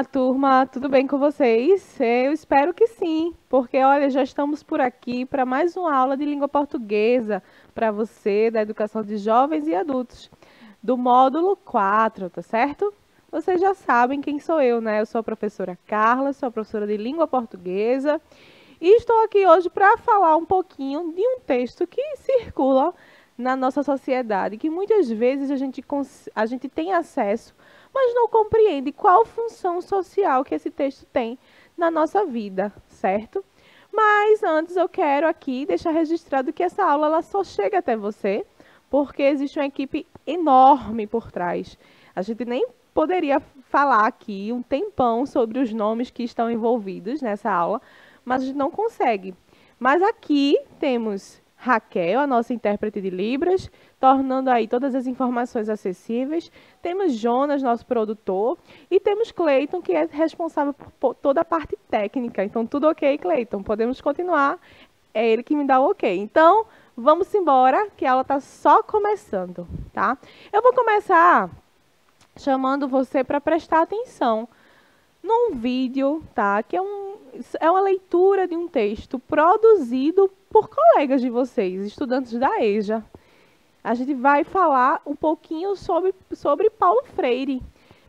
Olá, turma, tudo bem com vocês? Eu espero que sim, porque olha, já estamos por aqui para mais uma aula de língua portuguesa para você da educação de jovens e adultos, do módulo 4, tá certo? Vocês já sabem quem sou eu, né? Eu sou a professora Carla, sou a professora de língua portuguesa e estou aqui hoje para falar um pouquinho de um texto que circula na nossa sociedade, que muitas vezes a gente tem acesso, mas não compreende qual função social que esse texto tem na nossa vida, certo? Mas antes eu quero aqui deixar registrado que essa aula ela só chega até você porque existe uma equipe enorme por trás. A gente nem poderia falar aqui um tempão sobre os nomes que estão envolvidos nessa aula, mas a gente não consegue. Mas aqui temos Raquel, a nossa intérprete de Libras, tornando aí todas as informações acessíveis. Temos Jonas, nosso produtor, e temos Cleiton, que é responsável por toda a parte técnica. Então, tudo ok, Cleiton? Podemos continuar. É ele que me dá o ok. Então, vamos embora, que a aula está só começando, tá? Eu vou começar chamando você para prestar atenção num vídeo, tá? Que é uma leitura de um texto produzido por colegas de vocês, estudantes da EJA. A gente vai falar um pouquinho sobre Paulo Freire.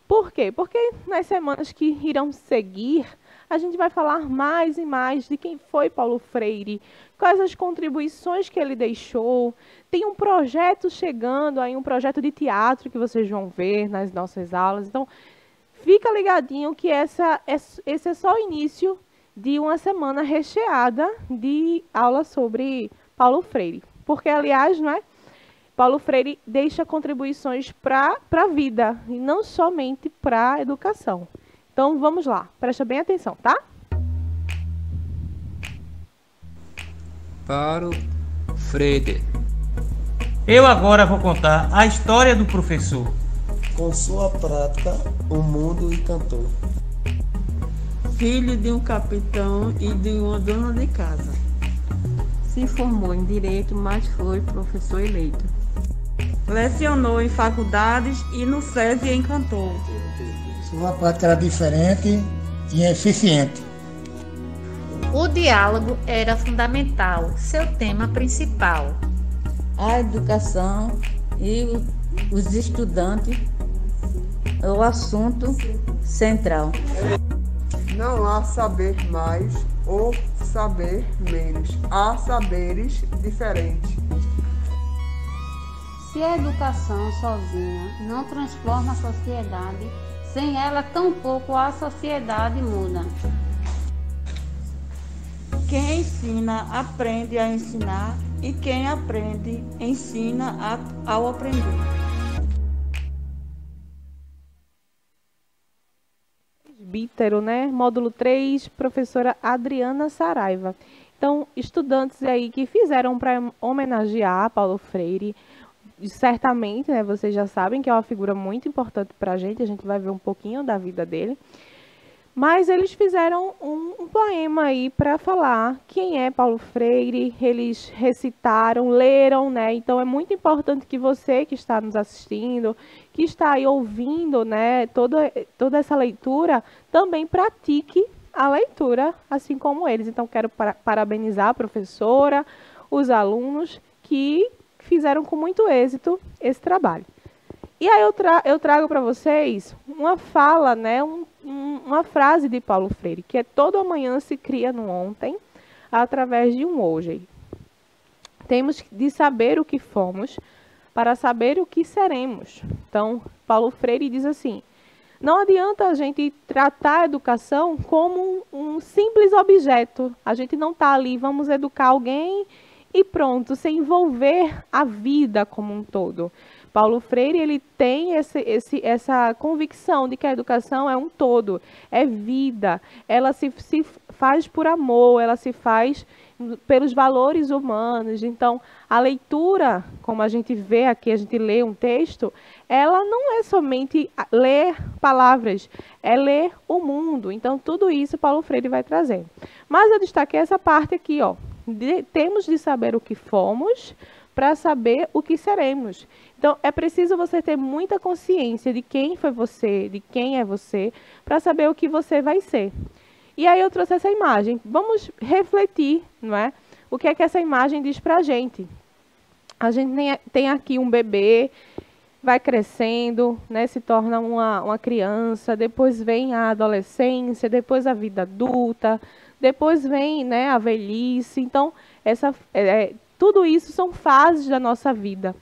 Por quê? Porque nas semanas que irão seguir, a gente vai falar mais e mais de quem foi Paulo Freire, quais as contribuições que ele deixou. Tem um projeto chegando aí, um projeto de teatro que vocês vão ver nas nossas aulas. Então, fica ligadinho que esse é só o início de uma semana recheada de aulas sobre Paulo Freire. Porque, aliás, não é? Paulo Freire deixa contribuições para a vida e não somente para a educação. Então, vamos lá. Presta bem atenção, tá? Paulo Freire. Eu agora vou contar a história do professor. Com sua prática, o mundo encantou. Filho de um capitão e de uma dona de casa. Se formou em Direito, mas foi professor eleito. Lecionou em faculdades e no SESI encantou. Sua prática era diferente e eficiente. O diálogo era fundamental, seu tema principal. A educação e os estudantes é o assunto central. Não há saber mais ou saber menos. Há saberes diferentes. Se a educação sozinha não transforma a sociedade, sem ela tampouco a sociedade muda. Quem ensina aprende a ensinar e quem aprende ensina ao aprender. Bítero, né? Módulo 3, professora Adriana Saraiva. Então, estudantes aí que fizeram para homenagear Paulo Freire, certamente, né, vocês já sabem que é uma figura muito importante para a gente vai ver um pouquinho da vida dele. Mas eles fizeram um poema aí para falar quem é Paulo Freire, eles recitaram, leram, né? Então é muito importante que você que está nos assistindo, que está aí ouvindo, né, toda essa leitura, também pratique a leitura, assim como eles. Então quero parabenizar a professora, os alunos que fizeram com muito êxito esse trabalho. E aí eu trago para vocês uma fala, né, uma frase de Paulo Freire, que é: todo amanhã se cria no ontem, através de um hoje. Temos de saber o que fomos para saber o que seremos. Então, Paulo Freire diz assim: não adianta a gente tratar a educação como um simples objeto. A gente não está ali, vamos educar alguém e pronto, sem envolver a vida como um todo. Paulo Freire ele tem essa convicção de que a educação é um todo, é vida, ela se faz por amor, ela se faz pelos valores humanos. Então, a leitura, como a gente vê aqui, a gente lê um texto, ela não é somente ler palavras, é ler o mundo. Então, tudo isso Paulo Freire vai trazendo. Mas eu destaquei essa parte aqui, ó. Temos de saber o que fomos para saber o que seremos. Então, é preciso você ter muita consciência de quem foi você, de quem é você, para saber o que você vai ser. E aí eu trouxe essa imagem. Vamos refletir, não é? O que é que essa imagem diz para a gente? A gente tem aqui um bebê, vai crescendo, né, se torna uma criança, depois vem a adolescência, depois a vida adulta, depois vem, né, a velhice. Então, tudo isso são fases da nossa vida.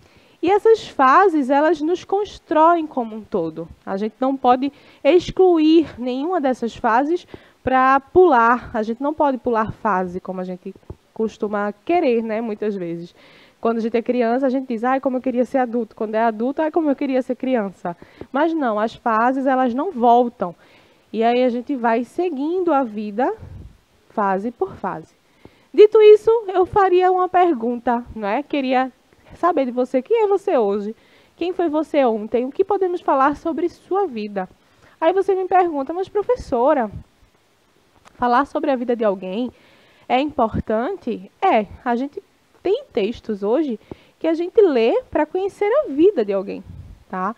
E essas fases, elas nos constroem como um todo. A gente não pode excluir nenhuma dessas fases para pular. A gente não pode pular fase, como a gente costuma querer, né, muitas vezes. Quando a gente é criança, a gente diz, ai, como eu queria ser adulto. Quando é adulto, ai, como eu queria ser criança. Mas não, as fases, elas não voltam. E aí a gente vai seguindo a vida, fase por fase. Dito isso, eu faria uma pergunta, não é? Queria saber de você, quem é você hoje? Quem foi você ontem? O que podemos falar sobre sua vida? Aí você me pergunta, mas professora, falar sobre a vida de alguém é importante? A gente tem textos hoje que a gente lê para conhecer a vida de alguém, tá?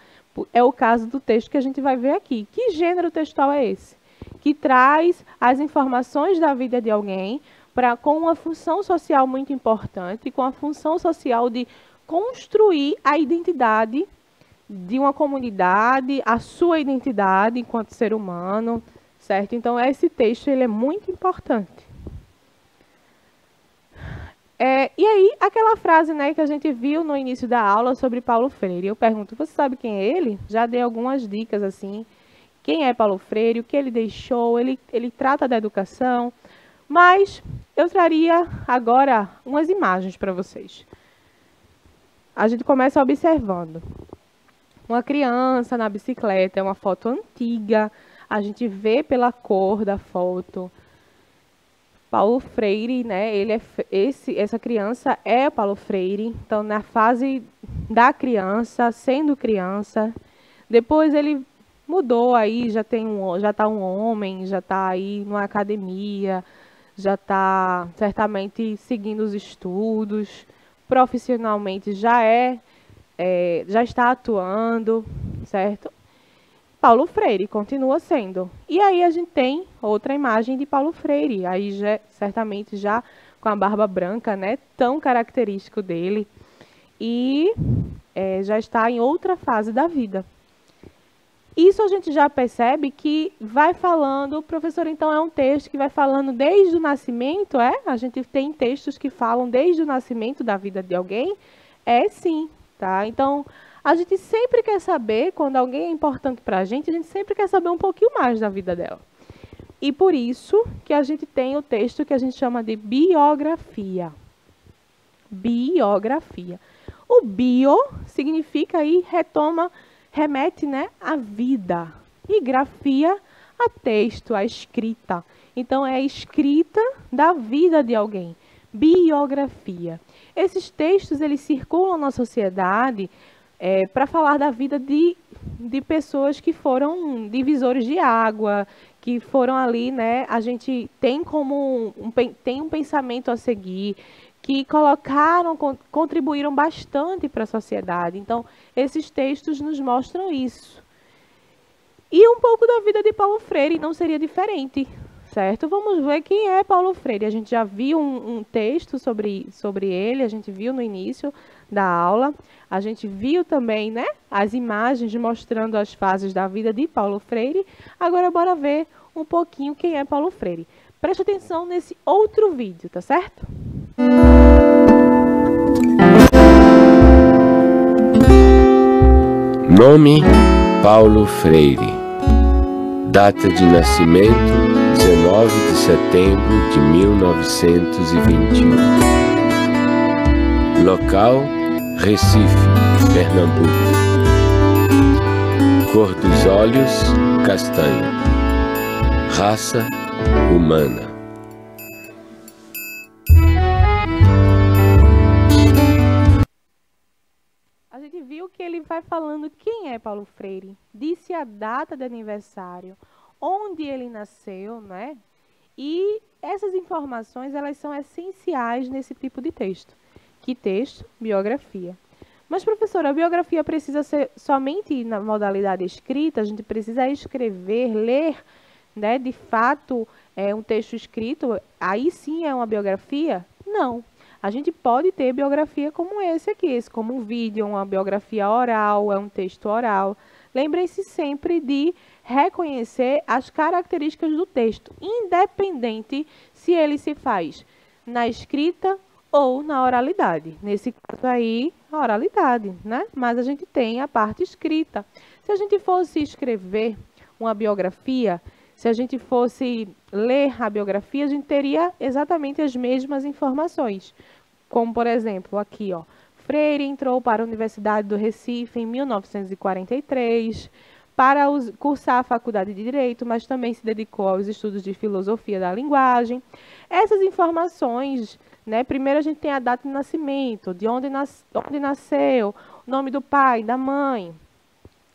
É o caso do texto que a gente vai ver aqui. Que gênero textual é esse? Que traz as informações da vida de alguém com uma função social muito importante, com a função social de construir a identidade de uma comunidade, a sua identidade enquanto ser humano, certo? Então, esse texto ele é muito importante. E aí, aquela frase, né, que a gente viu no início da aula sobre Paulo Freire. Eu pergunto, você sabe quem é ele? Já dei algumas dicas, assim. Quem é Paulo Freire? O que ele deixou? Ele trata da educação. Mas eu traria agora umas imagens para vocês. A gente começa observando uma criança na bicicleta. É uma foto antiga. A gente vê pela cor da foto. Paulo Freire, né? Essa criança é Paulo Freire. Então, na fase da criança, sendo criança, depois ele mudou aí, já está um homem, já está aí numa academia, já está certamente seguindo os estudos, profissionalmente já está atuando, certo? Paulo Freire continua sendo. E aí a gente tem outra imagem de Paulo Freire, aí certamente já com a barba branca, né, tão característico dele, e já está em outra fase da vida. Isso a gente já percebe que vai falando, professor, então é um texto que vai falando desde o nascimento, A gente tem textos que falam desde o nascimento da vida de alguém? Sim, tá? Então, a gente sempre quer saber, quando alguém é importante para a gente sempre quer saber um pouquinho mais da vida dela. E por isso que a gente tem o texto que a gente chama de biografia. Biografia. O bio significa aí, remete, né, à vida. E grafia a texto, a escrita. Então, é a escrita da vida de alguém. Biografia. Esses textos, eles circulam na sociedade para falar da vida de pessoas que foram divisores de água, que foram ali, né? A gente tem como tem um pensamento a seguir, que contribuíram bastante para a sociedade. Então, esses textos nos mostram isso. E um pouco da vida de Paulo Freire não seria diferente, certo? Vamos ver quem é Paulo Freire. A gente já viu um texto sobre ele, a gente viu no início da aula. A gente viu também, né, as imagens mostrando as fases da vida de Paulo Freire. Agora, bora ver um pouquinho quem é Paulo Freire. Preste atenção nesse outro vídeo, tá certo? Nome: Paulo Freire. Data de nascimento: 19 de setembro de 1921. Local: Recife, Pernambuco. Cor dos olhos: castanho. Raça: humana. A gente viu que ele vai falando quem é Paulo Freire, disse a data de aniversário, onde ele nasceu, né? E essas informações, elas são essenciais nesse tipo de texto. Que texto? Biografia. Mas, professora, a biografia precisa ser somente na modalidade escrita? A gente precisa escrever, ler, né, de fato, um texto escrito? Aí sim é uma biografia? Não. A gente pode ter biografia como esse aqui, como um vídeo, uma biografia oral, é um texto oral. Lembrem-se sempre de reconhecer as características do texto, independente se ele se faz na escrita ou na oralidade. Nesse caso aí, a oralidade, né? Mas a gente tem a parte escrita. Se a gente fosse escrever uma biografia, se a gente fosse ler a biografia, a gente teria exatamente as mesmas informações. Como, por exemplo, aqui, ó, Freire entrou para a Universidade do Recife em 1943 para cursar a Faculdade de Direito, mas também se dedicou aos estudos de filosofia da linguagem. Essas informações, né, primeiro a gente tem a data de nascimento, de onde nasceu, o nome do pai, da mãe.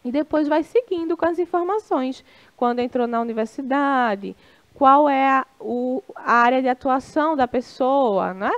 E depois vai seguindo com as informações. Quando entrou na universidade, qual é a área de atuação da pessoa, né?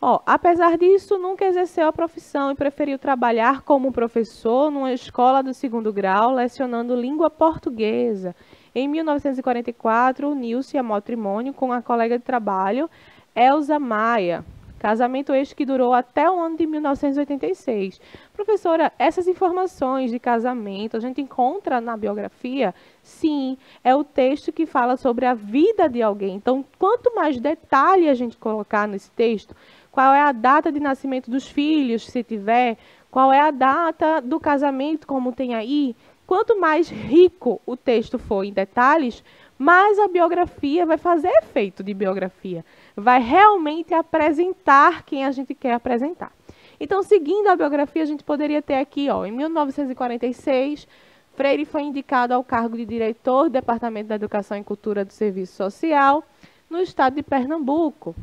Ó, apesar disso, nunca exerceu a profissão e preferiu trabalhar como professor numa escola do 2º grau, lecionando língua portuguesa. Em 1944, uniu-se a matrimônio com a colega de trabalho, Elza Maia. Casamento este que durou até o ano de 1986. Professora, essas informações de casamento a gente encontra na biografia? Sim, é o texto que fala sobre a vida de alguém. Então, quanto mais detalhe a gente colocar nesse texto, qual é a data de nascimento dos filhos, se tiver, qual é a data do casamento, como tem aí, quanto mais rico o texto for em detalhes, mais a biografia vai fazer efeito de biografia. Vai realmente apresentar quem a gente quer apresentar. Então, seguindo a biografia, a gente poderia ter aqui, ó, em 1946, Freire foi indicado ao cargo de diretor do Departamento da Educação e Cultura do Serviço Social no estado de Pernambuco,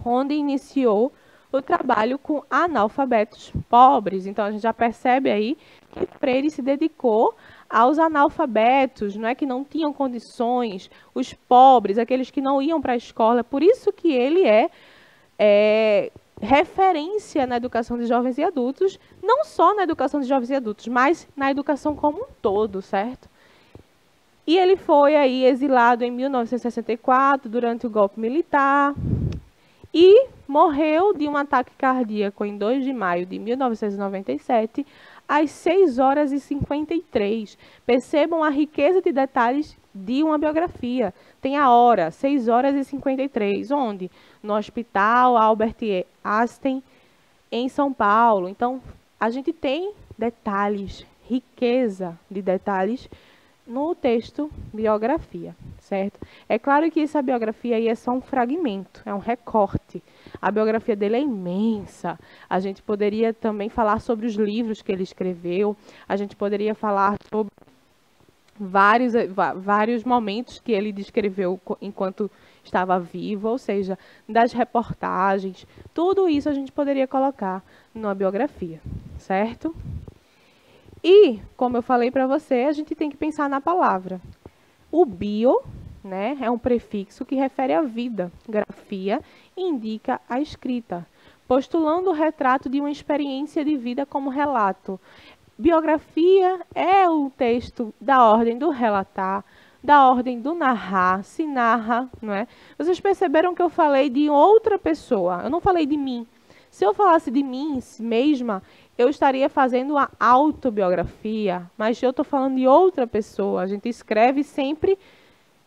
onde iniciou o trabalho com analfabetos pobres. Então, a gente já percebe aí que Freire se dedicou aos analfabetos, não é, que não tinham condições, os pobres, aqueles que não iam para a escola. Por isso que ele é referência na educação de jovens e adultos, não só na educação de jovens e adultos, mas na educação como um todo, certo? E ele foi aí exilado em 1964, durante o golpe militar, e morreu de um ataque cardíaco em 2 de maio de 1997, às 6h53. Percebam a riqueza de detalhes de uma biografia. Tem a hora, 6h53. Onde? No Hospital Albert Einstein, em São Paulo. Então, a gente tem detalhes, riqueza de detalhes no texto biografia, certo? É claro que essa biografia aí é só um fragmento, é um recorte. A biografia dele é imensa. A gente poderia também falar sobre os livros que ele escreveu, a gente poderia falar sobre vários momentos que ele descreveu enquanto estava vivo, ou seja, das reportagens, tudo isso a gente poderia colocar numa biografia, certo? E, como eu falei para você, a gente tem que pensar na palavra. O bio, né, é um prefixo que refere à vida. Grafia indica a escrita, postulando o retrato de uma experiência de vida como relato. Biografia é o texto da ordem do relatar, da ordem do narrar, se narra, não é? Vocês perceberam que eu falei de outra pessoa, eu não falei de mim. Se eu falasse de mim mesma, eu estaria fazendo uma autobiografia, mas eu estou falando de outra pessoa. A gente escreve sempre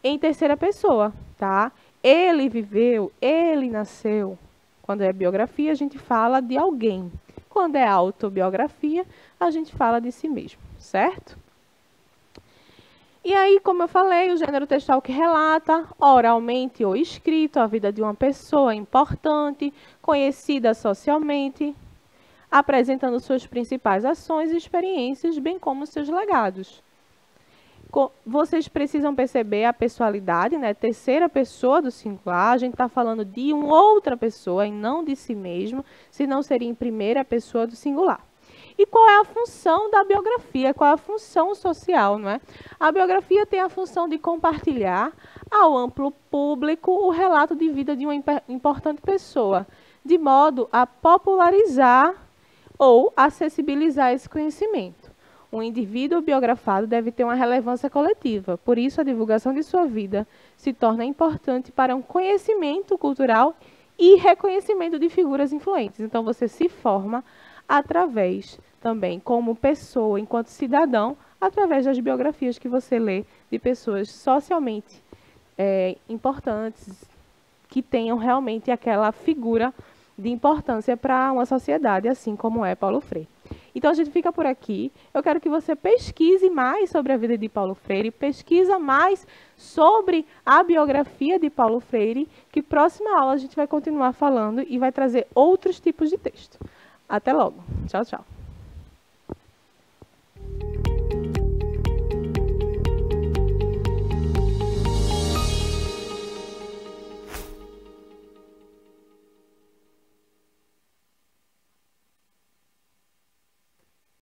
em terceira pessoa, tá? Ele viveu, ele nasceu. Quando é biografia, a gente fala de alguém. Quando é autobiografia, a gente fala de si mesmo, certo? E aí, como eu falei, o gênero textual que relata, oralmente ou escrito, a vida de uma pessoa importante, conhecida socialmente, apresentando suas principais ações e experiências, bem como seus legados. Vocês precisam perceber a pessoalidade, né? Terceira pessoa do singular, a gente está falando de uma outra pessoa e não de si mesmo, senão seria em primeira pessoa do singular. E qual é a função da biografia? Qual é a função social, não é? A biografia tem a função de compartilhar ao amplo público o relato de vida de uma importante pessoa, de modo a popularizar ou acessibilizar esse conhecimento. Um indivíduo biografado deve ter uma relevância coletiva, por isso a divulgação de sua vida se torna importante para um conhecimento cultural e reconhecimento de figuras influentes. Então, você se forma através também, como pessoa, enquanto cidadão, através das biografias que você lê de pessoas socialmente importantes, que tenham realmente aquela figura de importância para uma sociedade, assim como é Paulo Freire. Então, a gente fica por aqui. Eu quero que você pesquise mais sobre a vida de Paulo Freire, pesquisa mais sobre a biografia de Paulo Freire, que próxima aula a gente vai continuar falando e vai trazer outros tipos de texto. Até logo. Tchau, tchau.